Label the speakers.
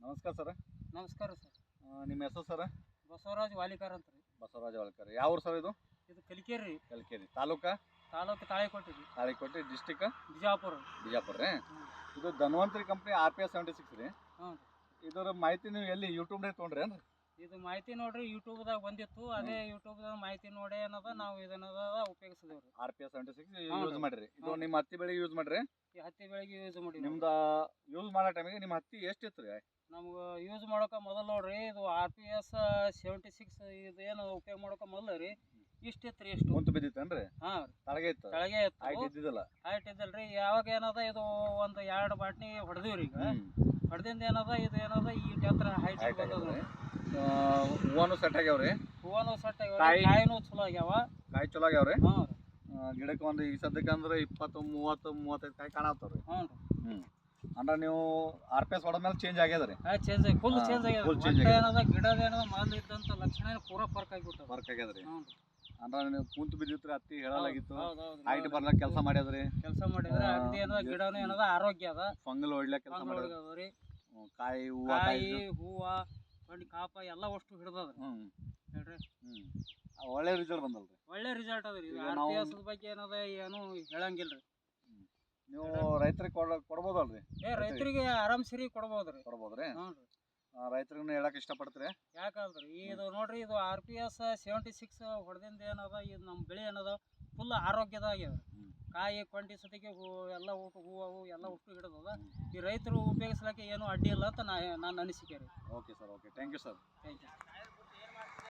Speaker 1: ನಮಸ್ಕಾರ ಸರ್.
Speaker 2: ನಮಸ್ಕಾರ ಸರ್.
Speaker 1: ನಿಮ್ಮ ಹೆಸರು ಸರ್?
Speaker 2: ಬಸವರಾಜ್ ವಾಲಿಕಾರ್ ಅಂತ ರೀ.
Speaker 1: ಬಸವರಾಜ ವಾಲ್ಕರ್. ಯಾವ ಊರು ಸರ್ ಇದು?
Speaker 2: ಇದು ಕಲಿಕೇರಿ ರೀ.
Speaker 1: ಕಲ್ಕೇರಿ ತಾಲೂಕಾ?
Speaker 2: ತಾಲೂಕು ತಾಳಿಕೋಟೆ ರೀ.
Speaker 1: ತಾಳಿಕೋಟೆ ಡಿಸ್ಟಿಕ್
Speaker 2: ಬಿಜಾಪುರ.
Speaker 1: ಬಿಜಾಪುರ ರೀ. ಇದು ಧನ್ವಂತರಿ ಕಂಪ್ನಿ RPS 76 ರೀ.
Speaker 2: ಹ್ಞೂ.
Speaker 1: ಇದರ ಮಾಹಿತಿ ನೀವು ಎಲ್ಲಿ ಯೂಟ್ಯೂಬ್ನಾಗ ತೊಗೊಂಡ್ರಿ ಏನ್ರಿ?
Speaker 2: ಇದು ಮಾಹಿತಿ ನೋಡ್ರಿ ಯೂಟ್ಯೂಬ್ದಾಗ ಬಂದಿತ್ತು. ಅದೇ ಯೂಟ್ಯೂಬ್ದಾಗ ಮಾಹಿತಿ ನೋಡಿ ಏನದ ನಾವು ಇದನ್ನದ ಉಪಯೋಗಿಸಿದೇವ್ರಿ.
Speaker 1: RPS 76 ಯೂಸ್ ಮಾಡ್ರಿ. ಇದು ನಿಮ್ಮ ಹತ್ತಿ ಬೆಳೆಗೆ ಯೂಸ್ ಮಾಡ್ರಿ?
Speaker 2: ಈ ಹತ್ತಿ ಬೆಳೆಗೆ ಯೂಸ್ ಮಾಡಿ.
Speaker 1: ನಿಮ್ದು ಯೂಸ್ ಮಾಡೋ ಟೈಮಿಗೆ ನಿಮ್ಮ ಹತ್ತಿ ಎಷ್ಟಿತ್ತು ರೀ?
Speaker 2: ನಮ್ಗೆ ಯೂಸ್ ಮಾಡೋಕೆ ಮೊದಲು ನೋಡ್ರಿ ಇದು RPS 76 ಇದು ಏನು ಉಪಯೋಗ ಮಾಡೋಕೆ ಮೊದಲು ರೀ ಇಷ್ಟಿತ್ತು ರೀ. ಇಷ್ಟು
Speaker 1: ಕುಂತು ಬಿದ್ದಿತ್ತೇನ್ರಿ?
Speaker 2: ಹಾಂ ರೀ.
Speaker 1: ತಳಗೆ ಇತ್ತು?
Speaker 2: ಕೆಳಗೆ ಇತ್ತು.
Speaker 1: ಹೈಟ್ ಇದ್ದಿದ್ದಲ್ಲ?
Speaker 2: ಹೈಟ್ ಇದ್ದಲ್ರಿ. ಯಾವಾಗ ಏನದ ಇದು ಒಂದು 2 ಬಾಟ್ನಿ ಹೊಡೆದಿವ್ರಿ. ಈಗ ಹೊಡೆದಿಂದ ಏನದ ಇದು ಏನದ ಈ ಎತ್ತರ ಹೈಟ್ ಬಂದದ.
Speaker 1: ಹೂವನು ಸೆಟ್ ಆಗ್ಯಾವ್ರಿ?
Speaker 2: ಹೂವನು ಸೆಟ್ ಆಗ್ಯಾವ, ಕಾಯಿನೂ ಚಲೋ ಆಗ್ಯಾವ.
Speaker 1: ಕಾಯಿ ಚಲೋ ಆಗ್ಯಾವ್ರಿ?
Speaker 2: ಹ್ಞೂ ರೀ.
Speaker 1: ಗಿಡಕ್ಕೆ ಒಂದು ಈ ಸದ್ಯಕ್ಕೆ ಅಂದ್ರೆ 20, 30, 35 ಕಾಯಿ ಕಾಣತ್ತಾವ್ರಿ.
Speaker 2: ಹ್ಞೂ ರೀ.
Speaker 1: ಅಂದ್ರೆ ನೀವು RPS ಹೊಡೆದ್ಮೇಲೆ ಚೇಂಜ್ ಆಗ್ಯದ್ರಿ?
Speaker 2: ಚೇಂಜ್ ಆಗಿ ಫುಲ್ ಚೇಂಜ್ ಆಗ್ಯದ. ಏನದ ಗಿಡದ ಏನದ ಮೊದಲು ಇದ್ದಂಥ ಲಕ್ಷಣ ಪೂರಾ ಫರ್ಕ್ ಆಗಿಬಿಟ್ಟು
Speaker 1: ವರ್ಕ್ ಆಗ್ಯದ್ರಿ.
Speaker 2: ಹ್ಞೂ.
Speaker 1: ಅಂದ್ರೆ ನೀವು ಕುಂತು ಬಿದ್ದಿತ್ರಿ, ಹತ್ತಿ ಹೇಳಲಾಗಿತ್ತು,
Speaker 2: ಹೌದೌದು.
Speaker 1: ಹೈಟ್ ಬರ್ಲಕ್ ಕೆಲಸ ಮಾಡ್ಯದ್ರಿ.
Speaker 2: ಕೆಲಸ ಮಾಡಿದ್ರೆ ಅಗದಿ ಏನದ ಗಿಡನೂ ಏನದ ಆರೋಗ್ಯ ಅದ.
Speaker 1: ಫಂಗಲ್ ಹೊಡ್ಲಕ್ ಕೆಲಸ ಮಾಡ್ಯದ್ರಿ. ಕಾಯಿ
Speaker 2: ಹೂವ ಬಣ್ಣ ಕಾಪ ಎಲ್ಲ ಅಷ್ಟು ಹಿಡ್ದದ್ರಿ. ಹೇಳ್ರಿ.
Speaker 1: ಒಳ್ಳೆ ರಿಸಲ್ಟ್ ಬಂದಲ್ರಿ?
Speaker 2: ಒಳ್ಳೆ ರಿಸಲ್ಟ್ ಅದ್ರಿ. RPS ಬಗ್ಗೆ ಏನದ ಏನು ಹೇಳಂಗಿಲ್ರಿ.
Speaker 1: ನೀವು ರೈತರಿಗೆ ಕೊಡ್ಬೋದಲ್ರಿ?
Speaker 2: ರೈತರಿಗೆ ಆರಾಮ್ ಸರಿ ಕೊಡ್ಬೋದ್ರಿ.
Speaker 1: ಕೊಡ್ಬೋದ್ರಿ?
Speaker 2: ಹ್ಞೂ ರೀ.
Speaker 1: ರೈತರಿಗೆ ಹೇಳಕ್ ಇಷ್ಟಪಡ್ತೀರಿ?
Speaker 2: ಯಾಕಂದ್ರಿ ಇದು ನೋಡ್ರಿ ಇದು RPS 76 ಹೊಡೆದಿಂದ ಏನದ ಇದು ನಮ್ಮ ಬೆಳೆ ಏನದ ಫುಲ್ ಆರೋಗ್ಯದಾಗ್ಯದ. ಕಾಯಿ ಕೊಂಡಿ ಸತಿಗೆ ಎಲ್ಲ ಹೂವು ಎಲ್ಲ ಉಷ್ಟು ಹಿಡಿದದ. ಈ ರೈತರು ಉಪಯೋಗಿಸ್ಲಿಕ್ಕೆ ಏನು ಅಡ್ಡಿ ಇಲ್ಲ ಅಂತ ನನ್ನ ಅನಿಸಿಕೆ ರೀ.
Speaker 1: Okay sir. Okay, thank you sir.
Speaker 2: Thank you.